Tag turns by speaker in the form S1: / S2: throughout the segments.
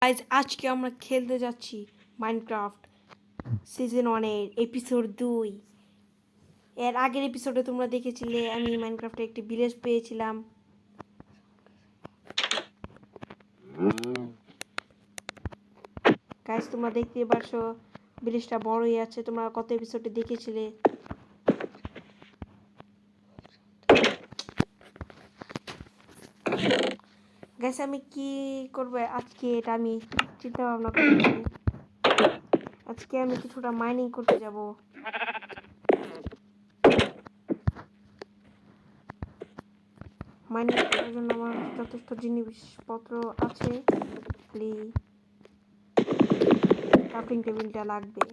S1: Guys আজকে আমরা খেলতে যাচ্ছি মাইনক্রাফট সিজন 1-এর এপিসোড 2। এর আগের এপিসোডে তোমরা দেখেছিলে আমি মাইনক্রাফটে একটি ভিলেজ পেয়েছিলাম। গাইজ তোমরা দেখতে পাচ্ছ ভিলেজটা বড়ই আছে, তোমরা কত এপিসোডে দেখেছিলে। গাইজ আমি কি করব আজকে, এটা আমি চিন্তা ভাবনা করছি। আজকে আমি কিছুটা মাইনিং করতে যাব। মাইনিং করার জন্য আমার যথেষ্ট জিনিসপত্র আছে, খালি ক্রাফটিং টেবিলটা লাগবে।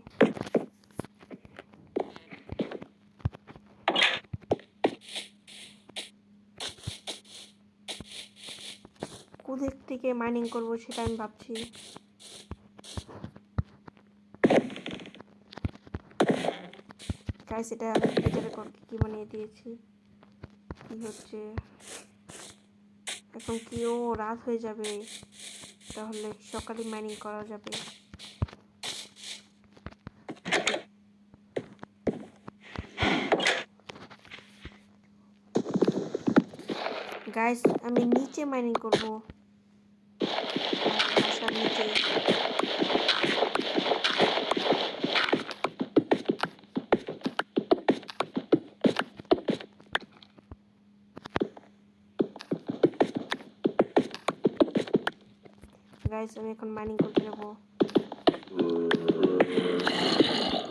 S1: কোথা থেকে মাইনিং করব সেটা আমি ভাবছি। গাইস এটা আমি ভিতরে কি বানিয়ে দিয়েছি, কি হচ্ছে এখন, কিও রাত হয়ে যাবে, তাহলে সকালে মাইনিং করা যাবে। গাইস আমি নিচে মাইনিং করব, বাসার নিচে। গাইস আমি এখন মাইনিং করতে যাব।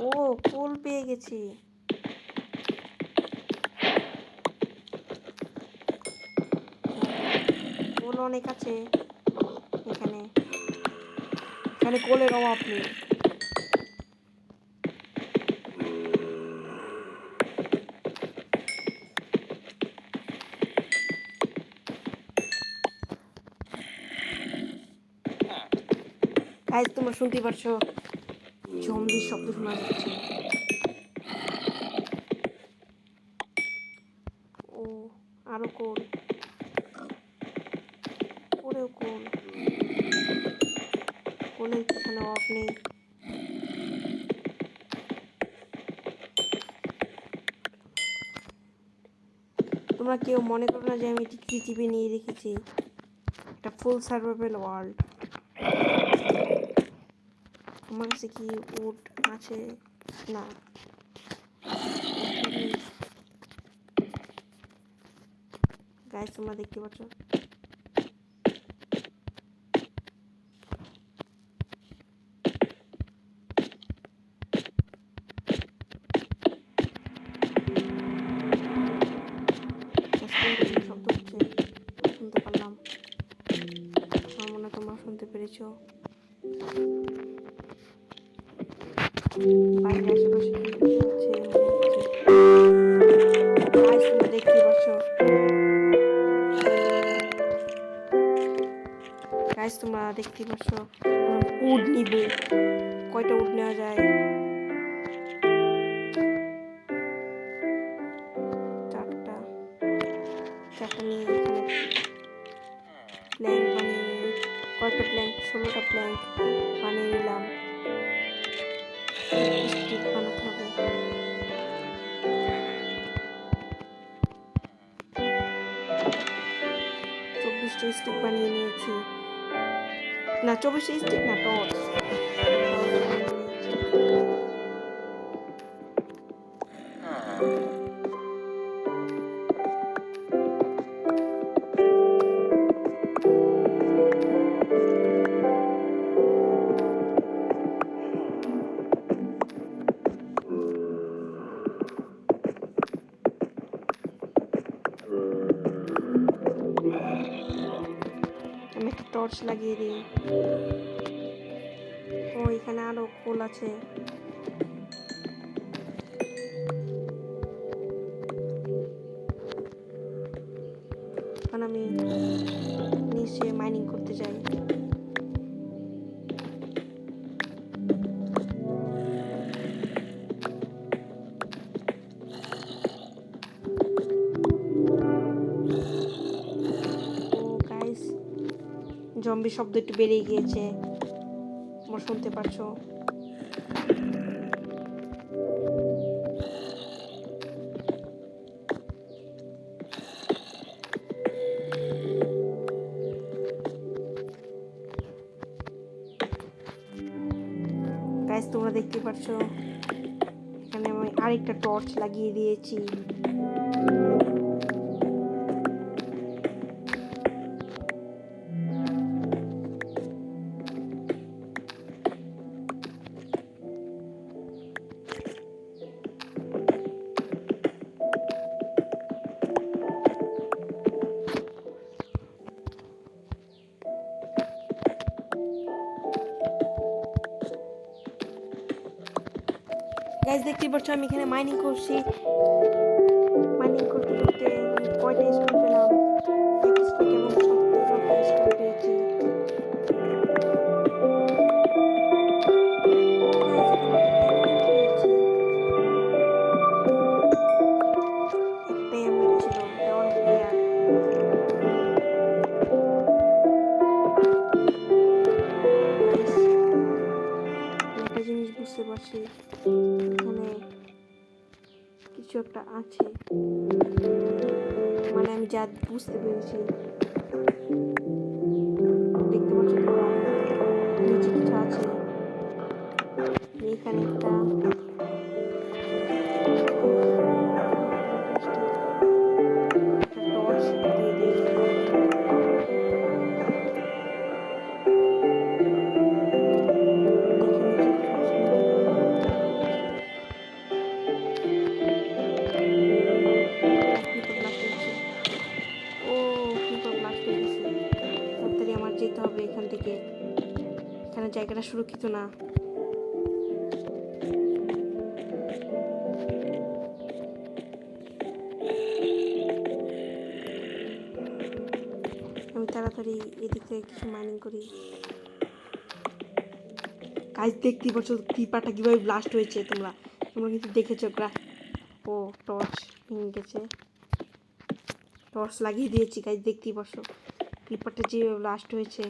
S1: ও কোল পেয়ে গেছি। কোল অনেক আছে এখানে, এখানে কোলের অভাব নেই। গাইস তোমরা শুনতে পারছো জম্বির শব্দ শোনা যাচ্ছে। ও আরো কোল, ওরেও কোল, কোলের এখানে অভাব নেই। তোমরা কেউ মনে করো না যে আমি এটি টিভি নিয়ে রেখেছি, একটা ফুল সার্ভাইভাল ওয়ার্ল্ড। আমার কাছে কি উড আছে? না। গাইস তোমরা দেখতে পাচ্ছ শব্দ হচ্ছে, শুনতে পারলাম। আমার মনে হয় তোমরা শুনতে পেরেছো। বাইরে আশেপাশে কি হচ্ছে গাইস তোমরা দেখতে পাচ্ছ। গাইস তোমরা দেখতে পাচ্ছ উড নিব, কয়টা উড নেওয়া যায়? চারটা নিয়ে এখানে প্ল্যাঙ্ক বানিয়ে, কয়টা প্ল্যাঙ্ক, 16টা প্ল্যাঙ্ক বানিয়ে নিলাম। স্টিক বানাতে হবে। 24টা স্টিক বানিয়ে নিয়েছি, না 24টা স্টিক না, টর্চ। আমি একটা টর্চ লাগিয়ে দিই। ও এখানে আরো কোল আছে। এখন আমি নিচে মাইনিং করতে যাই। জম্বির শব্দ একটু বেড়ে গিয়েছে, তোমরা শুনতে পারছো। গাইস তোমরা দেখতে পাচ্ছ এখানে আমি আরেকটা টর্চ লাগিয়ে দিয়েছি। গাইস দেখতে পাচ্ছ আমি এখানে মাইনিং করছি। মাইনিং করতে করতে আমি কয়টা স্টোন পেলাম, এক স্টোন এবং 70টা স্টোন পেয়েছি। একটাই আমি ছিল, এটা অনেক রেয়ার। গাইস একটা জিনিস বুঝতে পারছি, এখানে কিছু একটা আছে, মানে আমি যা বুঝতে পেরেছি। দেখতে পাচ্ছ তোমরা নিচে কিছু আছে, এখানে একটা টর্চ দিয়ে দিই। আমার যেতে হবে এখান থেকে, এখানে জায়গাটা সুরক্ষিত না। আমি তাড়াতাড়ি এদিক থেকে কিছু মাইনিং করি। কাজ দেখতেই পাচ্ছ ক্রিপারটা কিভাবে ব্লাস্ট হয়েছে, তোমরা কিন্তু দেখেছো। ও টর্চ ভেঙে গেছে, টর্চ লাগিয়ে দিয়েছি। কাজ দেখতেই পাচ্ছ ক্রিপারটা যেভাবে ব্লাস্ট হয়েছে।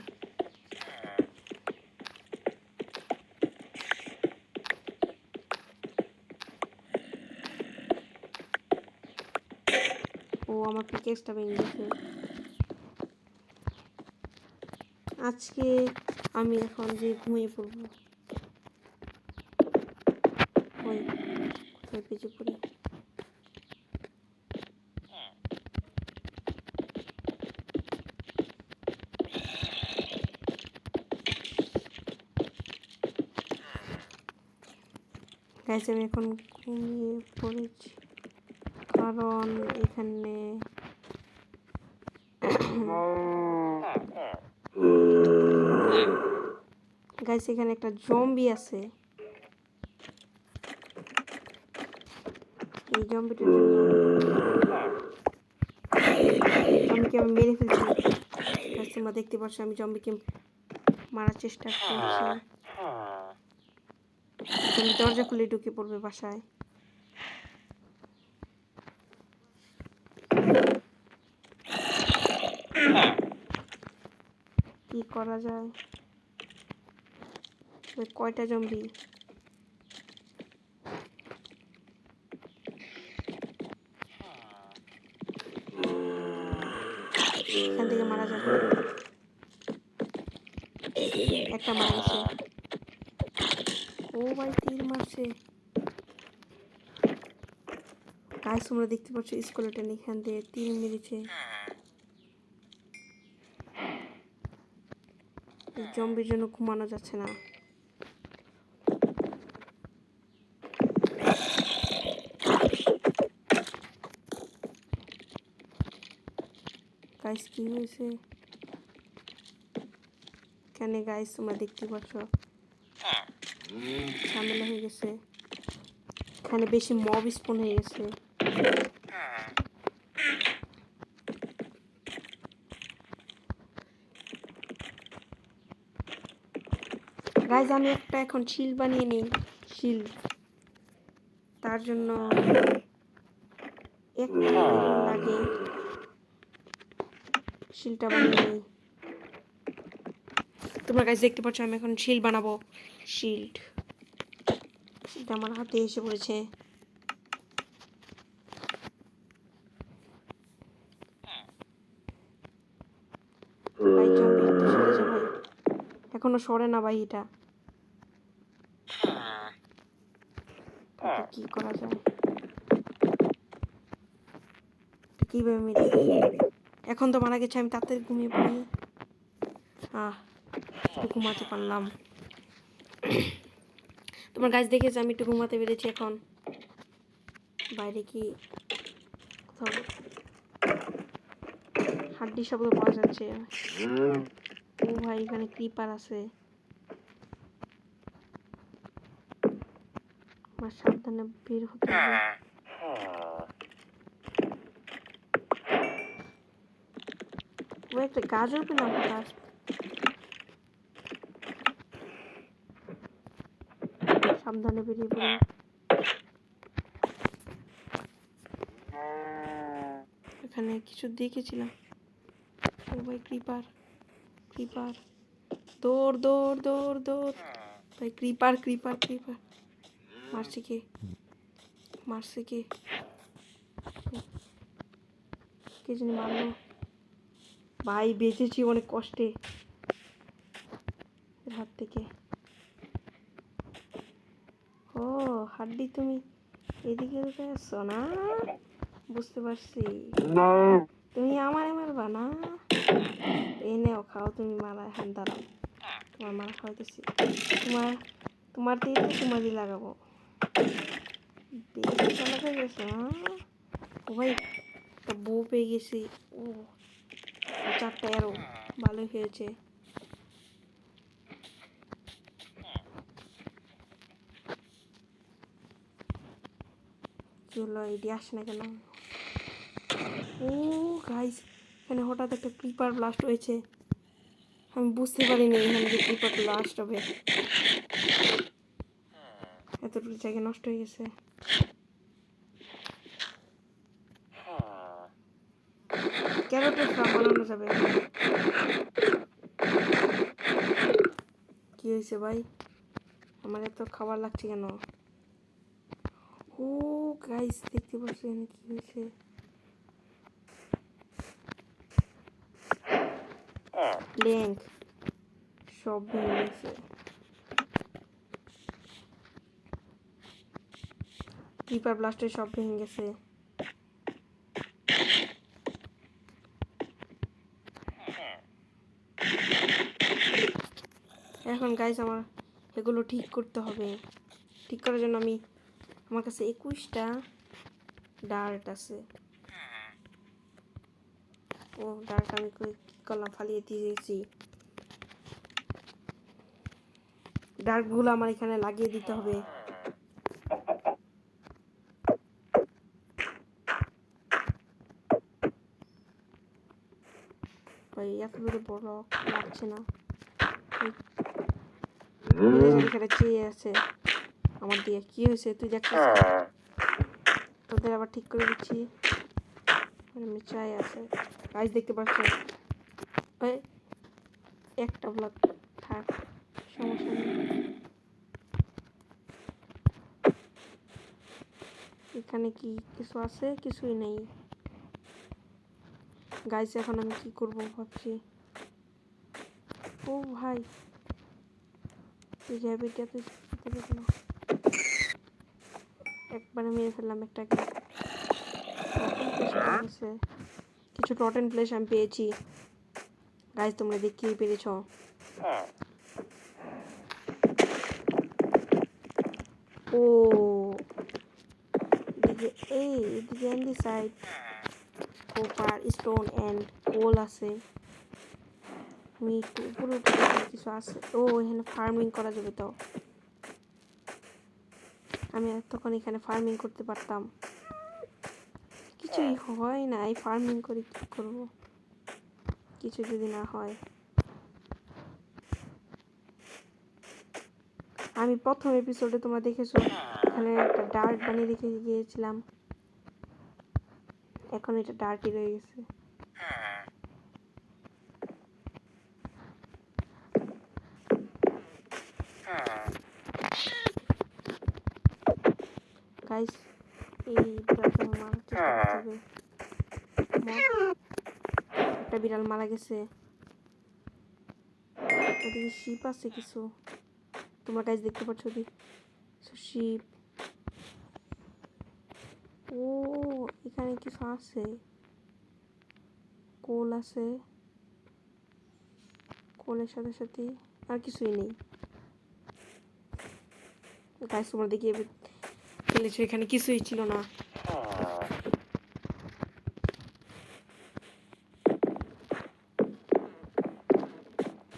S1: ও আমার পিকেক্সটা ভেঙে গেছে। আজকে আমি এখন যে ঘুমিয়ে পড়বো। ওই কোথায় পেঁচে পড়ি। গাইস আমি এখন ঘুমিয়ে পড়েছি, কারণ এখানে গাইস এখানে একটা জম্বি আছে। এই জম্বিটার জন্য জম্বিকে আমি মেরে ফেলছি। গাইস তোমরা দেখতে পাচ্ছ আমি জম্বিকে মারার চেষ্টা করছি। জম্বি দরজা খুলে ঢুকে পড়বে বাসায়। কি করা যায়? কয়টা জম্বি? এখান থেকে মারা যাবে। একটা মারা গেছে। ও ভাই তীর মারছে। গাইস তোমরা দেখতে পাচ্ছ স্কেলেটন এখান দিয়ে তীর মেরেছে। এই জম্বির জন্য ঘুমানো যাচ্ছে না। গাইস কি হয়েছে? কেন গাইস তোমরা দেখতে পাচ্ছ ঝামেলা হয়ে গেছে, এখানে বেশি মব স্পন হয়ে গেছে। গাইস আমি একটা এখন শিল্ড বানিয়ে নিই। শিল্ড তার জন্য একটা লাগে, শিল্ডটা বানিয়ে নিই। তোমরা গাইস দেখতে পাচ্ছ আমি এখন শিল্ড বানাবো। শিল্ড আমার হাতে এসে পড়েছে। ভাই জম্বি তো সরে যা ভাই, এখনো সরে না ভাই। এটা কি করা যায়, কিভাবে মেরে? এখন তো মারা গেছে, আমি তাড়াতাড়ি ঘুমিয়ে পড়ি। একটু ঘুমাতে পারলাম। তোমার গাছ দেখেছে আমি একটু ঘুমাতে পেরেছি। এখন বাইরে কি কোথাও হাড্ডি শব্দ পাওয়া যাচ্ছে। ও ভাই এখানে ক্রিপার আছে, আমার সাবধানে বের হতে হবে। ও একটা গাজর পেলাম হঠাৎ। সাবধানে বেরিয়ে পড়ি। এখানে কিছু দেখেছিলাম। ও ভাই ক্রিপার, ক্রিপার, দৌড় দৌড় দৌড় দৌড় ভাই। ক্রিপার ক্রিপার ক্রিপার মারছে কে? মারছে কে? কে জানি মারলো ভাই। বেঁচেছি অনেক কষ্টে এর হাত থেকে। ও হাড্ডি তুমি এদিকে ঢুকে আসছো না? বুঝতে পারছি, তুমি আমারে মারবা না। এই নেও খাও তুমি মারা। হ্যাঁ দাঁড়াও, তোমার মারা খাওয়াইতেছি। তোমার তোমার দিয়ে তোমারই লাগাবো। বেশি চালাক হয়ে গেছে না? ও ভাই একটা বউ পেয়ে গেছি। ও 4টা অ্যারো, ভালোই হয়েছে। কি হলো, এটি আসে না কেন? ও গাইস এখানে হঠাৎ একটা ক্রিপার ব্লাস্ট হয়েছে। আমি বুঝতে পারিনি এখানে যে ক্রিপার ব্লাস্ট হবে। এতটুকু জায়গা নষ্ট হয়ে গেছে। ক্যারটের ফার্ম বানানো যাবে। কি হয়েছে ভাই, আমার এত খাবার লাগছে কেন? ও গাইস দেখতে পাচ্ছি এখানে কি হয়েছে। প্ল্যাঙ্ক সব ভেঙে গেছে। ক্রিপার ব্লাস্টে সব ভেঙে গেছে। এখন গাইস আমার এগুলো ঠিক করতে হবে। ঠিক করার জন্য আমার কাছে 21টা ডার্ট আছে। ও ডার্ট আমি কি করলাম, ফালিয়ে দিয়েছি। ডার্টগুলো আমার এখানে লাগিয়ে দিতে হবে। ভাই এত দূরে বড় লাগছে না। এখানে চেয়ে আছে আমার দিয়ে। কি হয়েছে তুই দেখছিস? তোদের আবার ঠিক করে দিচ্ছি। আমি চাই আছে গাইস দেখতে পাচ্ছ। ওই একটা ব্লক থাক, সমস্যা নেই। এখানে কি কিছু আছে? কিছুই নেই গাইস। এখন আমি কি করব ভাবছি। ও ভাই একবারে মেরে ফেললাম একটাকে। কিছু টটেন প্লেস আমি পেয়েছি গাইস, তোমরা দেখতেই পেরেছ। ও এদিকে and the side copper stone and coal আছে। আমি একটু উপরে কিছু আছে। ও এখানে ফার্মিং করা যাবে তো। আমি তখন এখানে ফার্মিং করতে পারতাম। কিছুই হয় না, এই ফার্মিং করে কি করব? কিছু যদি না হয়। আমি প্রথম এপিসোডে তোমরা দেখেছো এখানে একটা ডার্ট বানিয়ে রেখে গিয়েছিলাম। এখন এটা ডার্টই রয়ে গেছে। গাইস এই বিড়ালটা মারার চেষ্টা করতে হবে। একটা বিড়াল মারা গেছে। ওদিকে শিপ আছে কিছু, তোমরা গাইস দেখতে পাচ্ছ ওদিকে শিপ। ও এখানে কিছু আছে, কোল আছে, কোলের সাথে সাথে আর কিছুই নেই। গাইস তোমরা দেখিয়ে ফেলেছো এখানে কিছুই ছিল না।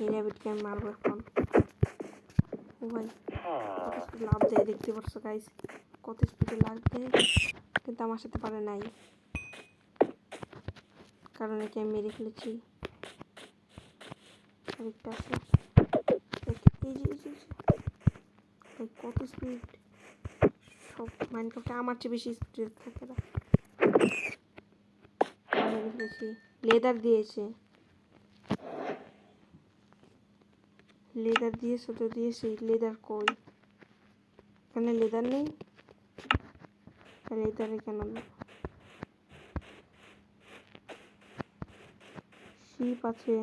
S1: এই র্যাবিটকে আমি মারবো এখন। ও ভাই কত স্পিড লাভ দেয় দেখতে পাচ্ছ গাইস, কত স্পিডে লাভ দেয়, কিন্তু আমার সাথে পারে নাই কারণ একে আমি মেরে ফেলেছি। আরেকটা আছে, এই কত স্পিড, সব মাইনক্রাফটে আমার চেয়ে বেশি স্পিড থাকে না। মেরে ফেলেছি, লেদার দিয়েছে, লেদার দিয়েছে তো দিয়েছি, লেদার কই? এখানে লেদার নেই, লেদার এখানে শিপ আছে।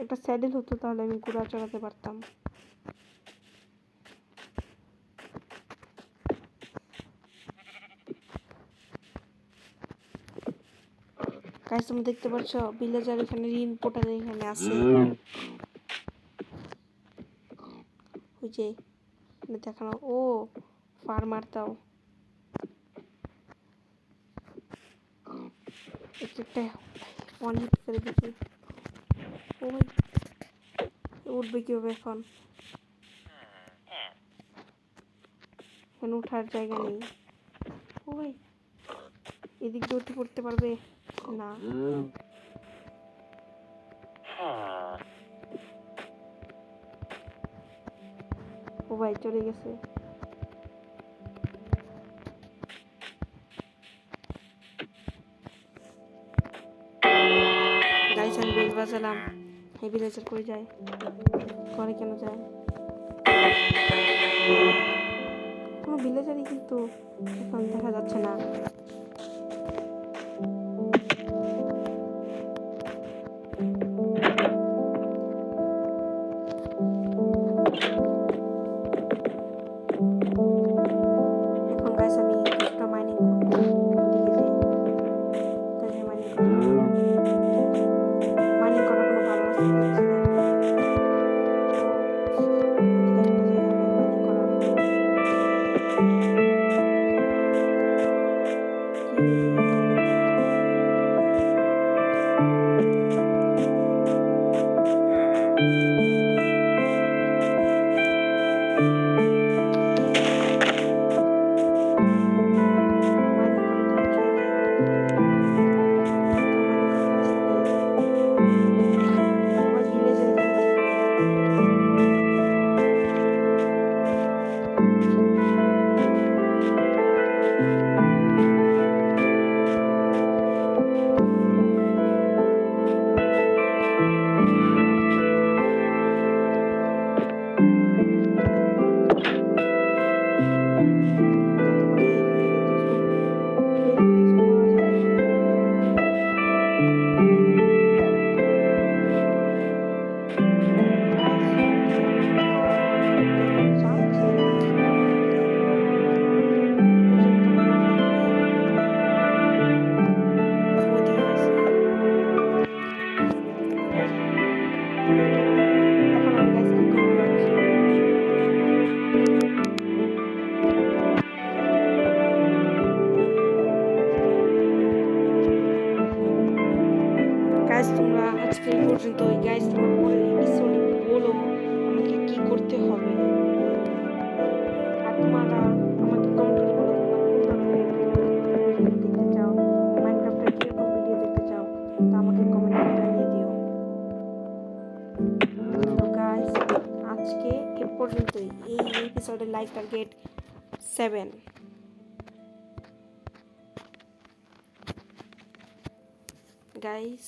S1: একটা স্যাডেল হতো তাহলে আমি ঘোড়া চড়াতে পারতাম। গাইস তোমরা দেখতে পাচ্ছ ভিলেজার এখানে রিন পোর্টাল এখানে আছে। ওই যে দেখানো, ও ফার্মার দাও একটা ওয়ান হিট করে দেখি। ও ভাই উঠবে কিভাবে এখন? এখানে উঠার জায়গা নেই। ও ভাই এদিক দিয়ে উঠে পড়তে পারবে না। ও ভাই চলে গেছে। গাইস আমি বেল বাজালাম, এই ভিলেজার কই যায়? ঘরে কেন যায়? কোনো ভিলেজারই কিন্তু এখন দেখা যাচ্ছে না। এখন গাইস আমি কিছুটা মাইনিং করবো, ওদিকে যাই, তাহলে মাইনিং করার কোনো ভালো রাস্তা দেখছি না। ওদিকে একটা জায়গা নেই মাইনিং করার। কি মাইনিং করবো? মাইনিং করার তো কিছুই নেই, কোথাও মাইনিং করার রাস্তা নেই। আমার ভিলেজে এখানে কি করে? ততক্ষণে এখান থেকে কিছু খেয়ে কিছু পাওয়া যাবে মনে হয়। গাইস ওদিকে একটা যাচ্ছে, এই জায়গাটা মনে লাগবে। ওদিকে আছে, এখন আমি গাইস কি করবো ভাবছি। গাইস তোমরা আজকে এই পর্যন্তই। গাইস তোমরা পরের এপিসোডে বলো আমাকে কি করতে হবে, আর তোমরা আমাকে কমেন্ট করে বলো তোমরা কোন ধরনের ভিডিও দেখতে চাও, মাইনক্রাফটের কিরকম ভিডিও দেখতে চাও, তা আমাকে কমেন্ট করে জানিয়ে দিও। তো গাইস আজকে এ পর্যন্তই। এই এপিসোডের লাইক টার্গেট 7 গাইস।